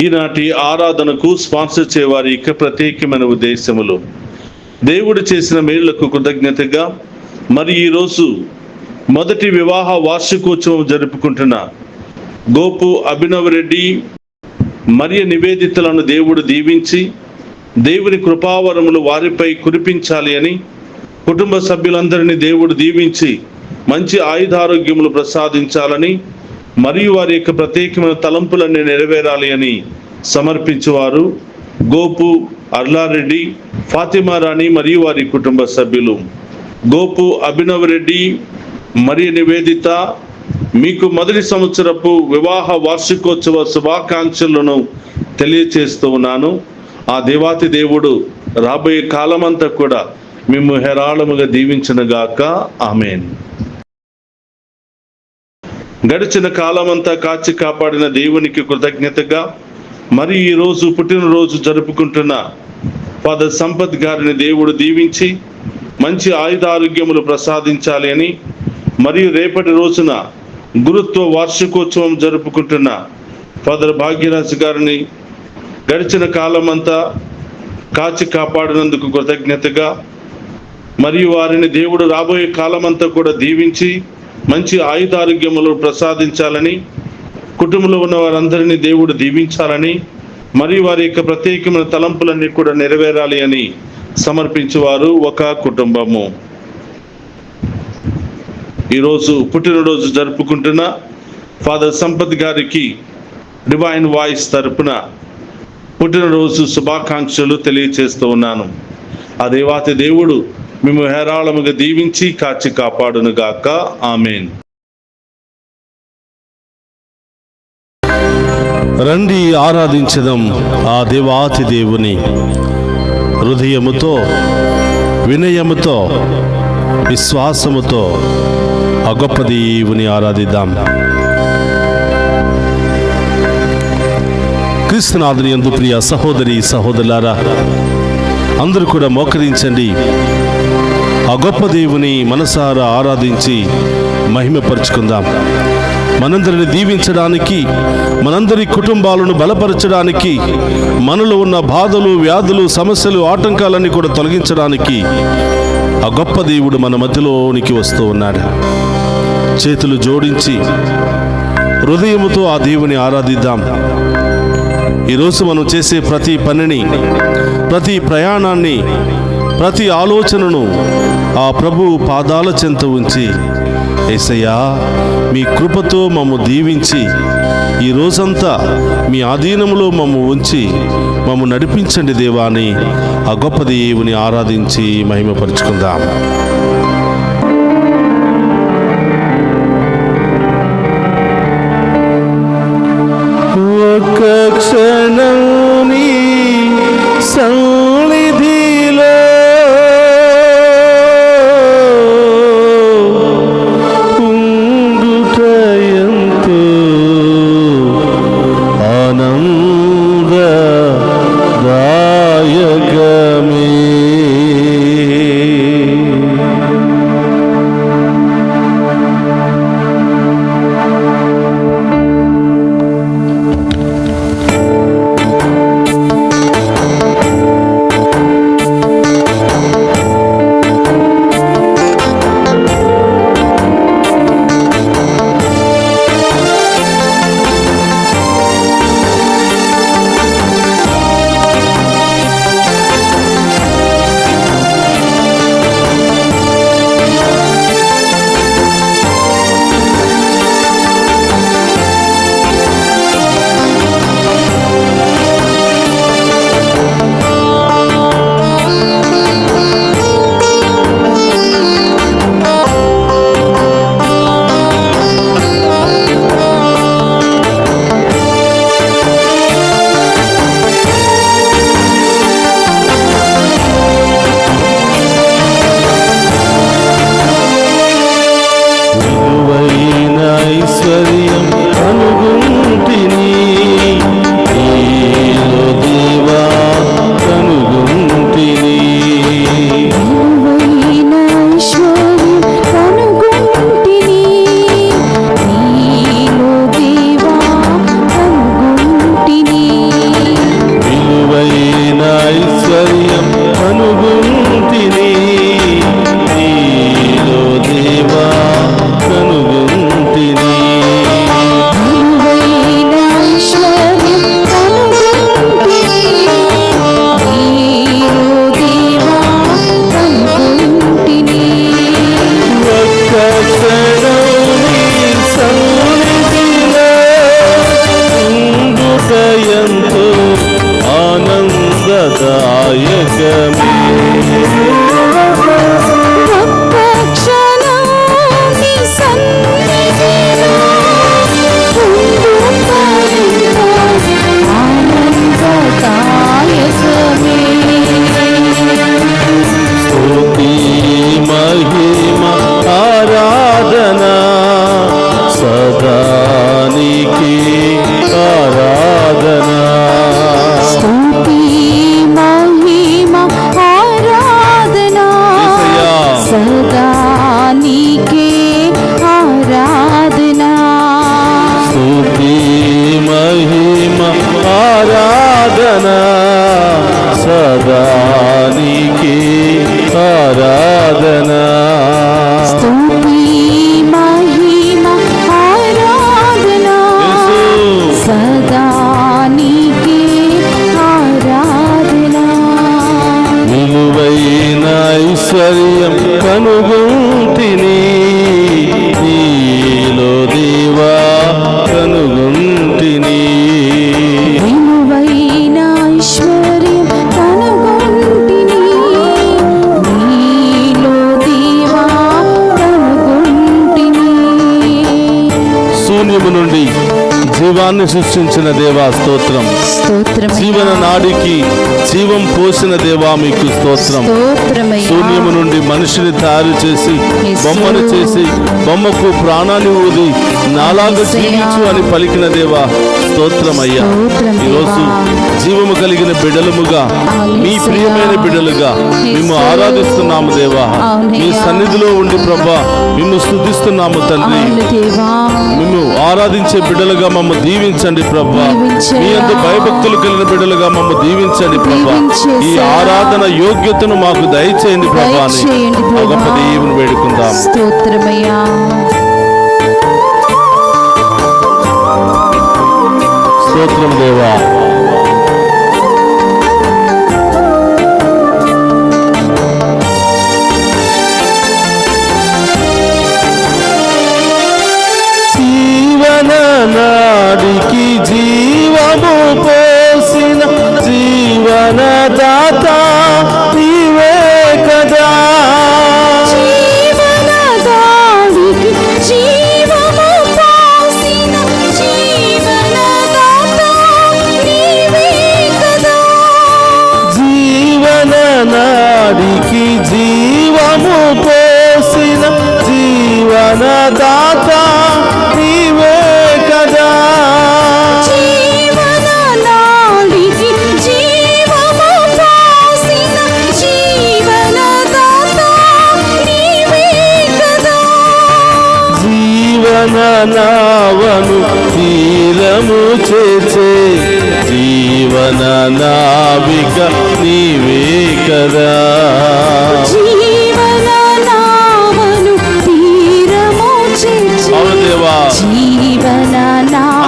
ఈనాటి ఆరాధనకు స్పాన్సర్ చేయవారి యొక్క ప్రత్యేకమైన ఉద్దేశములు దేవుడు చేసిన మేళ్లకు కృతజ్ఞతగా మరి ఈరోజు మొదటి వివాహ వార్షికోత్సవం జరుపుకుంటున్న గోపు అభినవ్ రెడ్డి మరియు నివేదితలను దేవుడు దీవించి దేవుని కృపావరములు వారిపై కురిపించాలి అని కుటుంబ సభ్యులందరినీ దేవుడు దీవించి మంచి ఆయుధారోగ్యములు ప్రసాదించాలని మరియు వారి యొక్క ప్రత్యేకమైన తలంపులన్నీ నెరవేరాలి అని సమర్పించేవారు గోపు అర్లారెడ్డి, ఫాతిమా రాణి మరియు వారి కుటుంబ సభ్యులు. గోపు అభినవ్ రెడ్డి మరియు నివేదిత, మీకు మొదటి సంవత్సరపు వివాహ వార్షికోత్సవ శుభాకాంక్షలను తెలియచేస్తూ ఉన్నాను. ఆ దేవాతి దేవుడు రాబోయే కాలమంతా కూడా మేము హేరాళముగా దీవించునుగాక. ఆమేన్. గడిచిన కాలమంతా కాచి కాపాడిన దేవునికి కృతజ్ఞతగా మరి ఈరోజు పుట్టినరోజు జరుపుకుంటున్న ఫాదర్ సంపత్ గారిని దేవుడు దీవించి మంచి ఆయుధారోగ్యములు ప్రసాదించాలి అని మరియు రేపటి రోజున గురుత్వ వార్షికోత్సవం జరుపుకుంటున్న ఫాదర్ భాగ్యరాజ్ గారిని గడిచిన కాలమంతా కాచి కాపాడినందుకు కృతజ్ఞతగా మరియు వారిని దేవుడు రాబోయే కాలమంతా కూడా దీవించి మంచి ఆయుధారోగ్యములు ప్రసాదించాలని, కుటుంబంలో ఉన్న వారందరినీ దేవుడు దీవించాలని మరియు వారి యొక్క ప్రత్యేకమైన తలంపులన్నీ కూడా నెరవేరాలి అని సమర్పించేవారు ఒక కుటుంబము. ఈరోజు పుట్టినరోజు జరుపుకుంటున్న ఫాదర్ సంపత్ గారికి డివైన్ వాయిస్ తరపున పుట్టినరోజు శుభాకాంక్షలు తెలియచేస్తూ ఉన్నాను. ఆ దేవాతి దేవుడు మేము హేరాళముగా దీవించి కాచి కాపాడునుగాక. ఆమేన్. రండి ఆరాధించదం ఆ దేవాతి దేవుని. హృదయముతో, వినయముతో, విశ్వాసముతో ఆ గొప్ప దేవుని ఆరాధిద్దాం. క్రీస్తునాథుని యందు ప్రియ సహోదరి సహోదరులారా, అందరూ కూడా మోకరించండి. ఆ గొప్ప దేవుని మనసారా ఆరాధించి మహిమపరుచుకుందాం. మనందరిని దీవించడానికి, మనందరి కుటుంబాలను బలపరచడానికి, మనలో ఉన్న బాధలు, వ్యాధులు, సమస్యలు, ఆటంకాలన్నీ కూడా తొలగించడానికి ఆ గొప్ప దేవుడు మన మధ్యలోనికి వస్తూ ఉన్నాడు. చేతులు జోడించి హృదయముతో ఆ దేవుని ఆరాధిద్దాం. ఈరోజు మనం చేసే ప్రతి పనిని, ప్రతి ప్రయాణాన్ని, ప్రతి ఆలోచనను ఆ ప్రభు పాదాల చెంత ఉంచి, యేసయ్యా మీ కృపతో మమ్ము దీవించి ఈ రోజంతా మీ ఆధీనములో మమ్ము ఉంచి మమ్ము నడిపించండి దేవా అని ఆ గొప్ప దేవుని ఆరాధించి మహిమపరుచుకుందాం. ఒక్క క్షణం నీ సన్నిధిలో ఉండుట ఎంతో ఆనందదాయకమే. సదా నీకే ఆరాధన. స్తుతి మహిమ ఆరాధన సదా నీకే ఆరాధన. విలువైన ఐశ్వర్యం కనుగొంటిని నీలో దేవా కనుగొంటిని. విలువైన ఐశ్వర్యం కనుగొంటిని నీలో దేవా కనుగొంటిని. శూన్యము నుండి జీవాన్ని సృష్టించిన దేవా స్తోత్రం. జీవన నాడికి జీవం పోసిన దేవా మీకు స్తోత్రం. శూన్యము నుండి మనిషిని తయారు చేసి బొమ్మను చేసి బొమ్మకు ప్రాణాన్ని ఊది నాలాగా జీవించు అని పలికిన దేవా స్తోత్రమయ్యా. ఈరోజు జీవము కలిగిన బిడ్డలముగా మీ ప్రియమైన బిడ్డలుగా మేము ఆరాధిస్తున్నాము దేవా. మీ సన్నిధిలో ఉండి ప్రభా మేము స్తుతిస్తున్నాము తండ్రి. మేము ఆరాధించే బిడ్డలుగా మమ్మల్ని దీవించండి ప్రభా. మీ యందు భయభక్తులు కలిగిన బిడ్డలుగా మమ్మల్ని దీవించండి ప్రభా. ఈ ఆరాధన యోగ్యతను మాకు దయచేయండి ప్రభా అని ఆ గొప్ప దేవుని వేడుకుందాం. స్తోత్రమయ్యా. స్తోత్రం దేవా. జీవన నాడికి జీవము పోసిన జీవన దాత నీవే కదా. జీవనదాడికి జీవము పోసిన జీవనదాత నీవే కదా. జీవన నాడికి జీవము పోసిన జీవన దాత నీవే కదా. జీవననాడికి జీవము పోసిన జీవనదాత నీవే కదా. జీవన నావను తీరము చేసే జీవన నావిక నీవే కదా. జీవననావను తీరము చేర్చే అవును దేవా.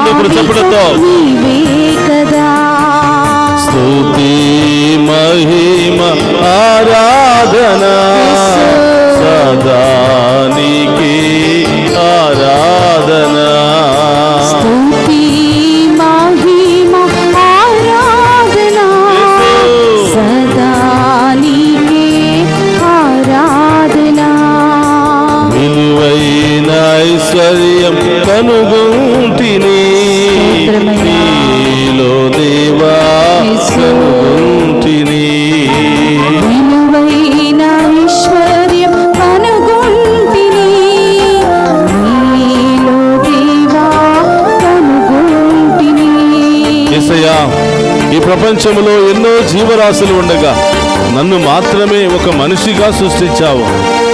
అందరూ చప్పట్లతో. నీవే కదా. స్తుతి మహిమ ఆరాధన సదా నీకే ఆరాధన. స్తుతి మహిమ ఆరాధన సదా నీకే ఆరాధన. విలువైన ఐశ్వర్యం కనుగొంటిని నీలో దేవా కనుగొంటిని. విలువైన ఐశ్వర్యం కనుగొంటిని నీలో దేవా కనుగొంటిని. యేసయ్యా, ఈ ప్రపంచంలో ఎన్నో జీవరాశులు ఉండగా నన్ను మాత్రమే ఒక మనిషిగా సృష్టించావు.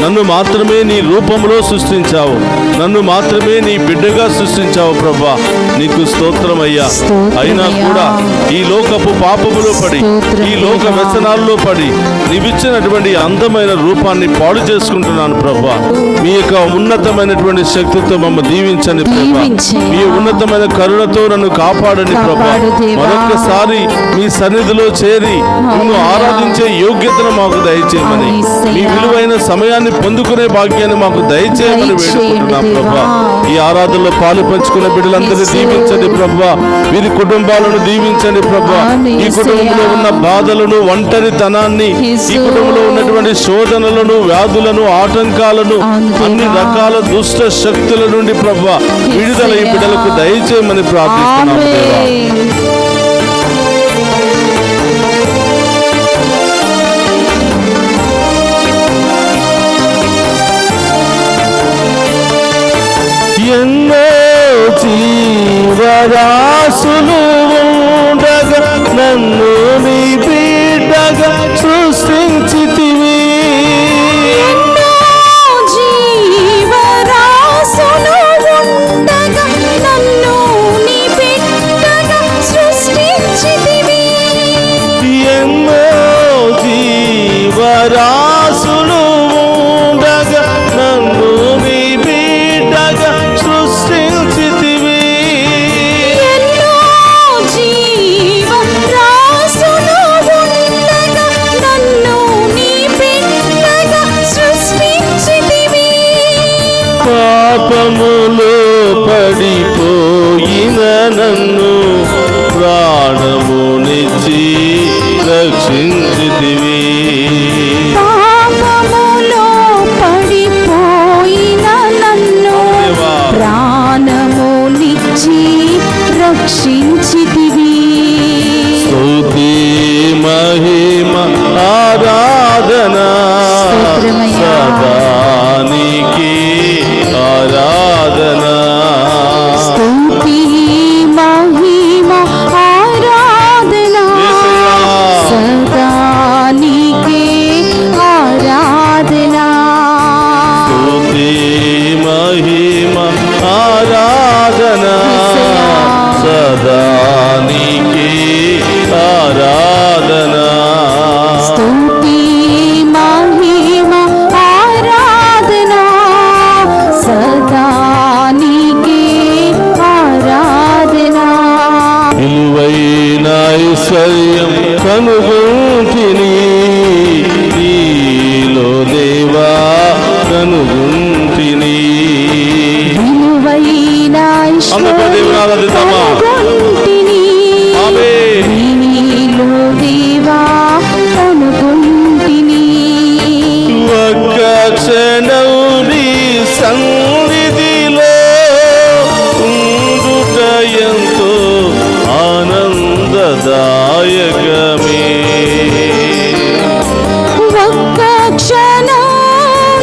నన్ను మాత్రమే నీ రూపంలో సృష్టించావు. నన్ను మాత్రమే నీ బిడ్డగా సృష్టించావు ప్రభా. నీకు స్తోత్రమయ్యా. అయినా కూడా ఈ లోకపు పాపములో పడి ఈ లోక వ్యసనాల్లో పడి నీవిచ్చినటువంటి అందమైన రూపాన్ని పాడు చేసుకుంటున్నాను ప్రభా. మీ యొక్క ఉన్నతమైనటువంటి శక్తితో మమ్మల్ని దీవించండి ప్రభా. మీ ఉన్నతమైన కరుణతో నన్ను కాపాడండి ప్రభా. మరొకసారి మీ సన్నిధిలో చేరి నిన్ను ఆరాధించే యోగ్యతను మాకు దయచేయమని, మీ విలువైన సమయాన్ని పొందుకునే భాగ్యాన్ని మాకు దయచేయమని వేడుకుంటున్నాం ప్రభా. ఈ ఆరాధనలో పాలు పంచుకున్న బిడ్డలందరినీ దీవించండి ప్రభా. వీరి కుటుంబాలను దీవించండి ప్రభా. ఈ కుటుంబంలో ఉన్న బాధలను, ఒంటరితనాన్ని, ఈ కుటుంబంలో ఉన్నటువంటి శోధనలను, వ్యాధులను, ఆటంకాలను, అన్ని రకాల దుష్ట శక్తుల నుండి ప్రభా విడుదల ఈ బిడ్డలకు దయచేయమని ప్రార్థిస్తున్నాం దేవా. ఎన్నో జీవరాశులు ఉండగా నన్ను నీ బిడ్డగా సృష్టించితివి. ఎన్నో జీవరాశులు ఉండగా నన్ను నీ బిడ్డగా సృష్టించితివి. ఎన్నో విలువైన ఐశ్వర్యం కనుగొంటిని నీలో దేవా కనుగొంటిని. విలువైన అందరూ దేవుని ఆరాధిద్దామా? కనుగొంటిని. ఆమేన్. నీలో దేవా కనుగొంటిని. ఒక్క క్షణం నీ సన్నిధిలో ఉండుట ఎంతో ఆనందదాయకమే. ఒక్క క్షణం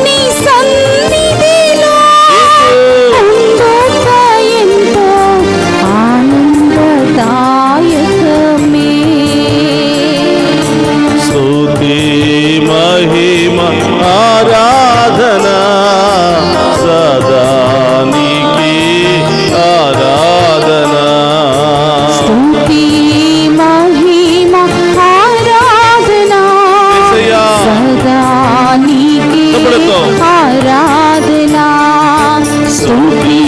నీ సన్నిధిలో ఉండుట ఎంతో ఆనందదాయకమే. స్తుతి మహిమ ఆరాధన సదా నీకే ఆరాధన. స్తుతి మహిమ ఆరాధన యేసయ్యా. సదా నీకే చప్పట్లతో. ఆరాధన. స్తుతి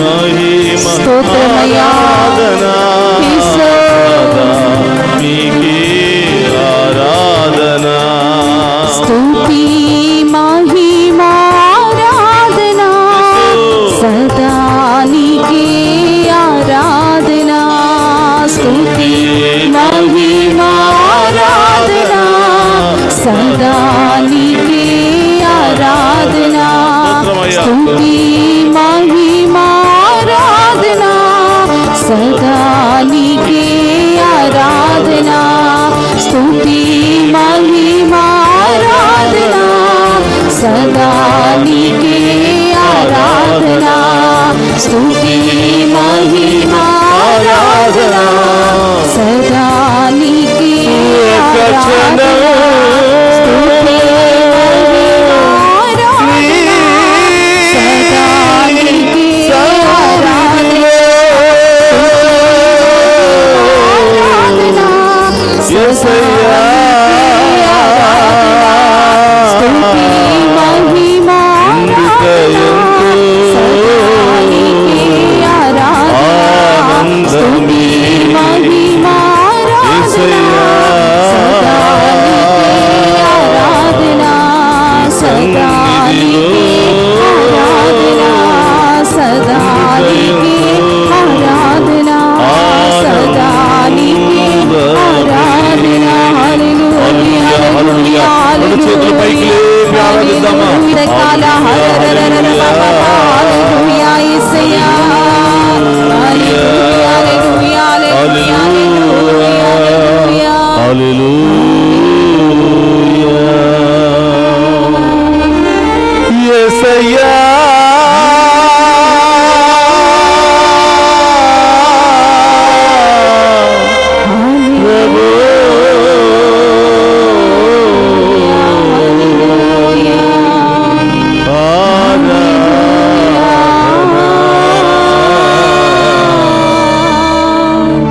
మహిమ స్తోత్రమయ్యా. ఆరాధన యేసు. సదా నీకే ఆరాధన. స్తుతి మహిమ ఆరాధన సదా నీకే ఆరాధన. స్తుతి మహిమ ఆరాధన సదా నీకే ఆరాధన. స్తుతి మహిమ ఆరాధన సదా నీకే ఆరాధన. స్తుతి మహిమ ఆరాధన సదా నీకే ఆరాధన. స్తుతి మహిమ ఆరాధన సదా నీకే ఆరాధన. స్తుతి మహిమ ఆరాధన సదా నీకే ఆరాధన. యేసయ్యా. స్తుతి మహిమ ఉండుట ఎంతో ఆనందమే. యేసయ్యా. రెండు చేతులు పైకి లేపి ఆరాధిద్దామా? హల్లెలూయా. యేసయ్యా. ప్రభు.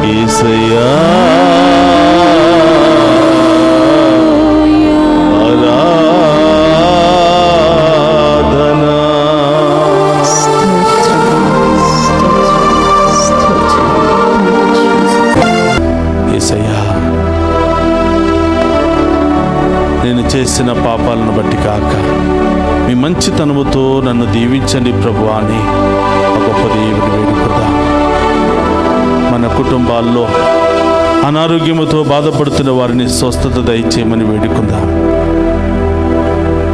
యేసయ్యా. ఆరాధన. యేసయ్యా, నేను చేసిన పాపాలను బట్టి కాక మీ మంచితనముతో నన్ను దీవించండి ప్రభువా అని ఆ గొప్ప దేవుని వేడుకుందాం. మన కుటుంబాల్లో అనారోగ్యముతో బాధపడుతున్న వారిని స్వస్థత దయచేయమని వేడుకుందాం.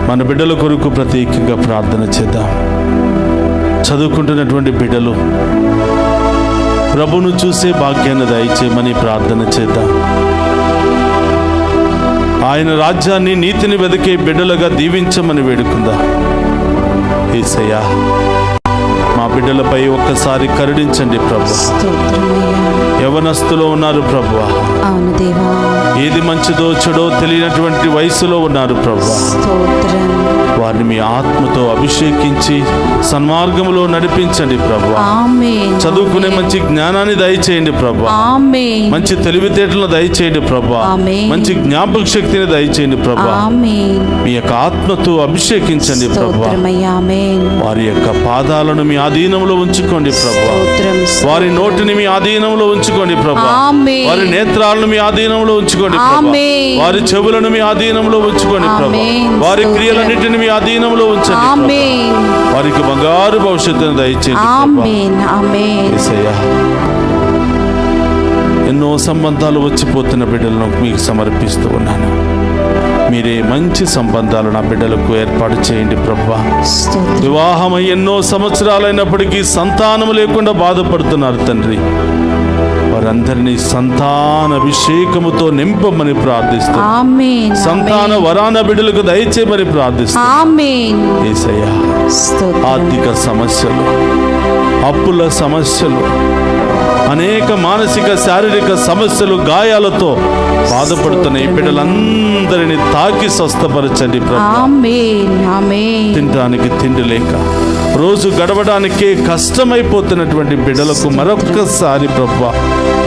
మన బిడ్డల కొరకు ప్రత్యేకంగా ప్రార్థన చేద్దాం. చదువుకుంటున్నటువంటి బిడ్డలు ప్రభువును చూసే భాగ్యాన్ని దయచేయమని ప్రార్థన చేద్దాం. ఆయన రాజ్యాన్ని నీతిని వెదికే బిడ్డలుగా దీవించమని వేడుకుందాం. యేసయ్యా, మా బిడ్డలపై ఒక్కసారి కరుణించండి ప్రభు. యవనస్తులో ఉన్నారు ప్రభువా, అవును దేవా, ఏది మంచిదో చెడో తెలియనటువంటి వయసులో ఉన్నారు ప్రభువా. స్తోత్రం. వారిని మీ ఆత్మతో అభిషేకించి సన్మార్గములో నడిపించండి ప్రభువా. ఆమేన్. చదువుకునే మంచి జ్ఞానాన్ని దయచేయండి ప్రభువా. ఆమేన్. మంచి తెలివితేటలను దయచేయండి ప్రభువా. ఆమేన్. మంచి జ్ఞాపక శక్తిని దయచేయండి ప్రభువా. ఆమేన్. మీ యొక్క ఆత్మతో అభిషేకించండి ప్రభువా. స్తోత్రమయ్యా. ఆమేన్. వారి యొక్క పాదాలను మీ ఆధీనంలో ఉంచుకోండి ప్రభువా. స్తోత్రం. వారి నోటిని మీ ఆధీనంలో ఉంచుకోండి ఉంచుకోండి ప్రభా. ఆమేన్. వారి నేత్రాలను మీ ఆధీనంలో ఉంచుకోండి ప్రభా. ఆమేన్. వారి చెవులను మీ ఆధీనంలో ఉంచుకోండి ప్రభా. ఆమేన్. వారి స్తోత్రం. క్రియలన్నిటిని మీ ఆధీనంలో ఉంచండి ప్రభా. ఆమేన్. వారికి బంగారు భవిష్యత్తును దయచేయండి ప్రభా. ఆమేన్. ఆమేన్. యేసయ్యా, ఎన్నో సంబంధాలు వచ్చిపోతున్న బిడ్డలను మీకు సమర్పిస్తూ ఉన్నాను. మీరే మంచి సంబంధాలు నా బిడ్డలకు ఏర్పాటు చేయండి ప్రభా. స్తోత్రం. వివాహమై ఎన్నో సంవత్సరాలైనప్పటికీ సంతానం లేకుండా బాధపడుతున్నారు తండ్రి. వారందరినీ సంతాన అభిషేకముతో నింపమని ప్రార్థిస్తున్నాను. ఆమేన్. సంతాన వరాన బిడ్డలకు దయచేయమని ప్రార్థిస్తున్నాను. ఆమేన్. యేసయ్యా, స్తోత్రం. ఆర్థిక సమస్యలు, అప్పుల సమస్యలు, అనేక మానసిక శారీరక సమస్యలు, గాయాలతో బాధపడుతున్న ఈ బిడ్డలందరినీ తాకి స్వస్థపరచండి ప్రభు. ఆమేన్. ఆమేన్. తినడానికి తిండి లేక రోజు గడవడానికే కష్టమైపోతున్నటువంటి బిడ్డలకు మరొక్కసారి ప్రభు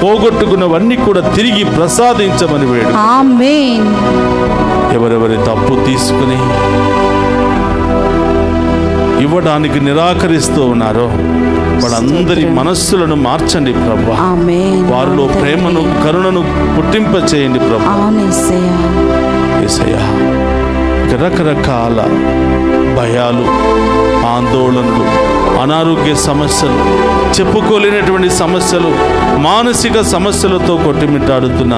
పోగొట్టుకున్నవన్నీ కూడా తిరిగి ప్రసాదించమని వేడు. ఆమేన్. ఎవరెవరి తప్పు తీసుకుని ఇవ్వడానికి నిరాకరిస్తూ ఉన్నారో వాళ్ళందరి మనస్సులను మార్చండి ప్రభా. ఆమేన్. వారిలో ప్రేమను, కరుణను పుట్టింప చేయండి ప్రభా. అవును యేసయ్యా. యేసయ్యా, ఇక రకరకాల భయాలు, ఆందోళనలు, అనారోగ్య సమస్యలు, చెప్పుకోలేనటువంటి సమస్యలు, మానసిక సమస్యలతో కొట్టిమిట్టాడుతున్న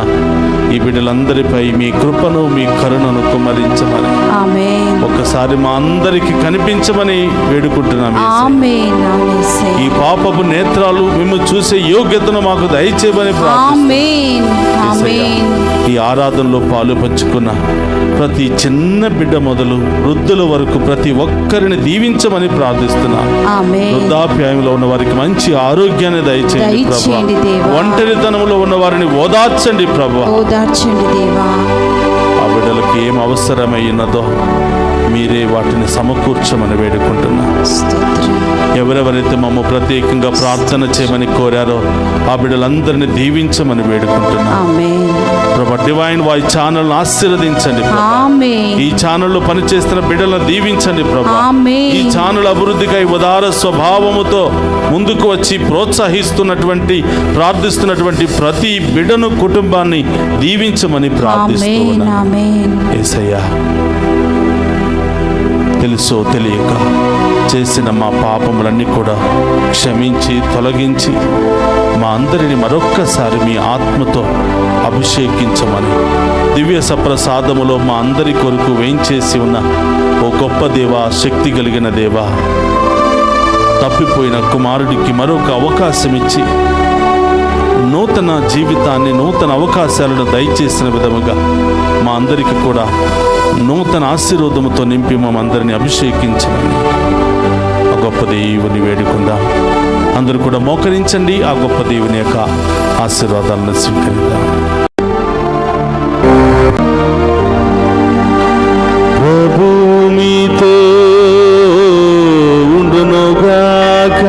ఈ బిడ్డలందరిపై మీ కృపను, మీ కరుణను కుమ్మరించమని ఆమేన్. ఒక్కసారి మా అందరికి కనిపించమని వేడుకుంటున్నాం యేసయ్యా. ఆమేన్. అవును యేసయ్యా. ఈ పాపపు నేత్రాలు మేము చూసే యోగ్యతను మాకు దయచేయమని ప్రార్థిస్తున్నాం. ఆమేన్. యేసయ్యా, ఆమేన్. ఈ ఆరాధనలో పాలు పంచుకున్న ప్రతి చిన్న బిడ్డ మొదలు వృద్ధుల వరకు ప్రతి ఒక్కరిని దీవించమని ప్రార్థిస్తున్నాం. ఆమేన్. వృద్ధాప్యాయంలో ఉన్న వారికి మంచి ఆరోగ్యాన్ని దయచేయండి ప్రభా. దయచేయండి దేవా. ఒంటరితనంలో ఉన్న వారిని ఓదార్చండి ప్రభా. ఓదార్చండి దేవా. ఆ బిడ్డలకు ఏం అవసరమై ఉన్నదో మీరే వాటిని సమకూర్చమని వేడుకుంటున్నా. స్తోత్రం. ఎవరెవరైతే మమ్మ ప్రత్యేకంగా ప్రార్థన చేయమని కోరారో ఆ బిడ్డలందరినీ దీవించమని వేడుకుంటున్నా. ఆమేన్. ప్రభా, డివైన్ వాయిస్ ఛానల్ ఆశీర్వదించండి ప్రభా. ఆమేన్. ఈ ఛానల్లో పనిచేస్తున్న బిడ్డలను దీవించండి ప్రభా. ఆమేన్. ఈ ఛానల్ అభివృద్ధికై ఉదార స్వభావముతో ముందుకు వచ్చి ప్రోత్సహిస్తున్నటువంటి, ప్రార్థిస్తున్నటువంటి ప్రతి బిడ్డను, కుటుంబాన్ని దీవించమని ప్రార్థిస్తూ ఆమేన్. ఉన్నాను. ఆమేన్. యేసయ్యా, తెలుసో తెలియక చేసిన మా పాపములన్నీ కూడా క్షమించి తొలగించి మా అందరిని మరొక్కసారి మీ ఆత్మతో అభిషేకించమని, దివ్య సప్రసాదములో మా అందరి కొరకు వేయించేసి ఉన్న ఓ గొప్ప దేవా, శక్తి కలిగిన దేవా, తప్పిపోయిన కుమారుడికి మరొక అవకాశం ఇచ్చి నూతన జీవితాన్ని, నూతన అవకాశాలను దయచేసిన విధముగా మా అందరికీ కూడా నూతన ఆశీర్వాదముతో నింపి మమ్మందరినీ అభిషేకించమని ఆ గొప్ప దేవుని వేడుకుందాం. అందరూ కూడా మోకరించండి, ఆ గొప్ప దేవుని యొక్క ఆశీర్వాదాలను స్వీకరిద్దాం. ప్రభు మీతో ఉండునుగాక.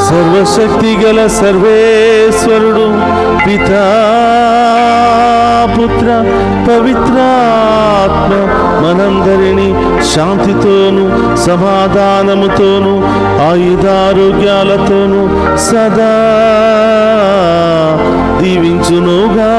సర్వశక్తి గల సర్వేశ్వరుడు పితా, పుత్ర, పవిత్రాత్మ మనందరినీ శాంతితోను, సమాధానముతోను, ఆయుధారోగ్యాలతోను సదా దీవించునుగాక.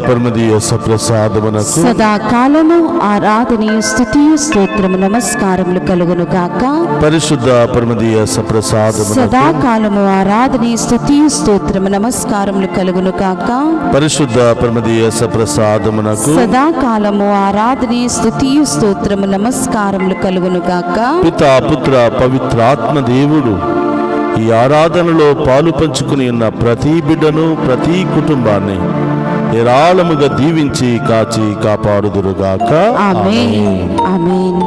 పరమదీయ సప్రసాదమునకు సదాకాలము ఆరాధనీయ స్తుతియు స్తోత్రము నమస్కారములు కలుగును గాక. పరిశుద్ధ పరమదీయ సప్రసాదమునకు సదాకాలము ఆరాధనీయ స్తుతియు స్తోత్రము నమస్కారములు కలుగును గాక. పరిశుద్ధ పరమదీయ సప్రసాదమునకు సదాకాలము ఆరాధనీయ స్తుతియు స్తోత్రము నమస్కారములు కలుగును గాక. పితా పుత్ర పవిత్రాత్మ దేవుడు ఈ ఆరాధనలో పాలు పంచుకుని ఉన్న ప్రతి బిడ్డను ప్రతి కుటుంబాన్ని ఏరాళముగా దీవించి కాచి కాపాడుదురుగాక. ఆమేన్. ఆమేన్.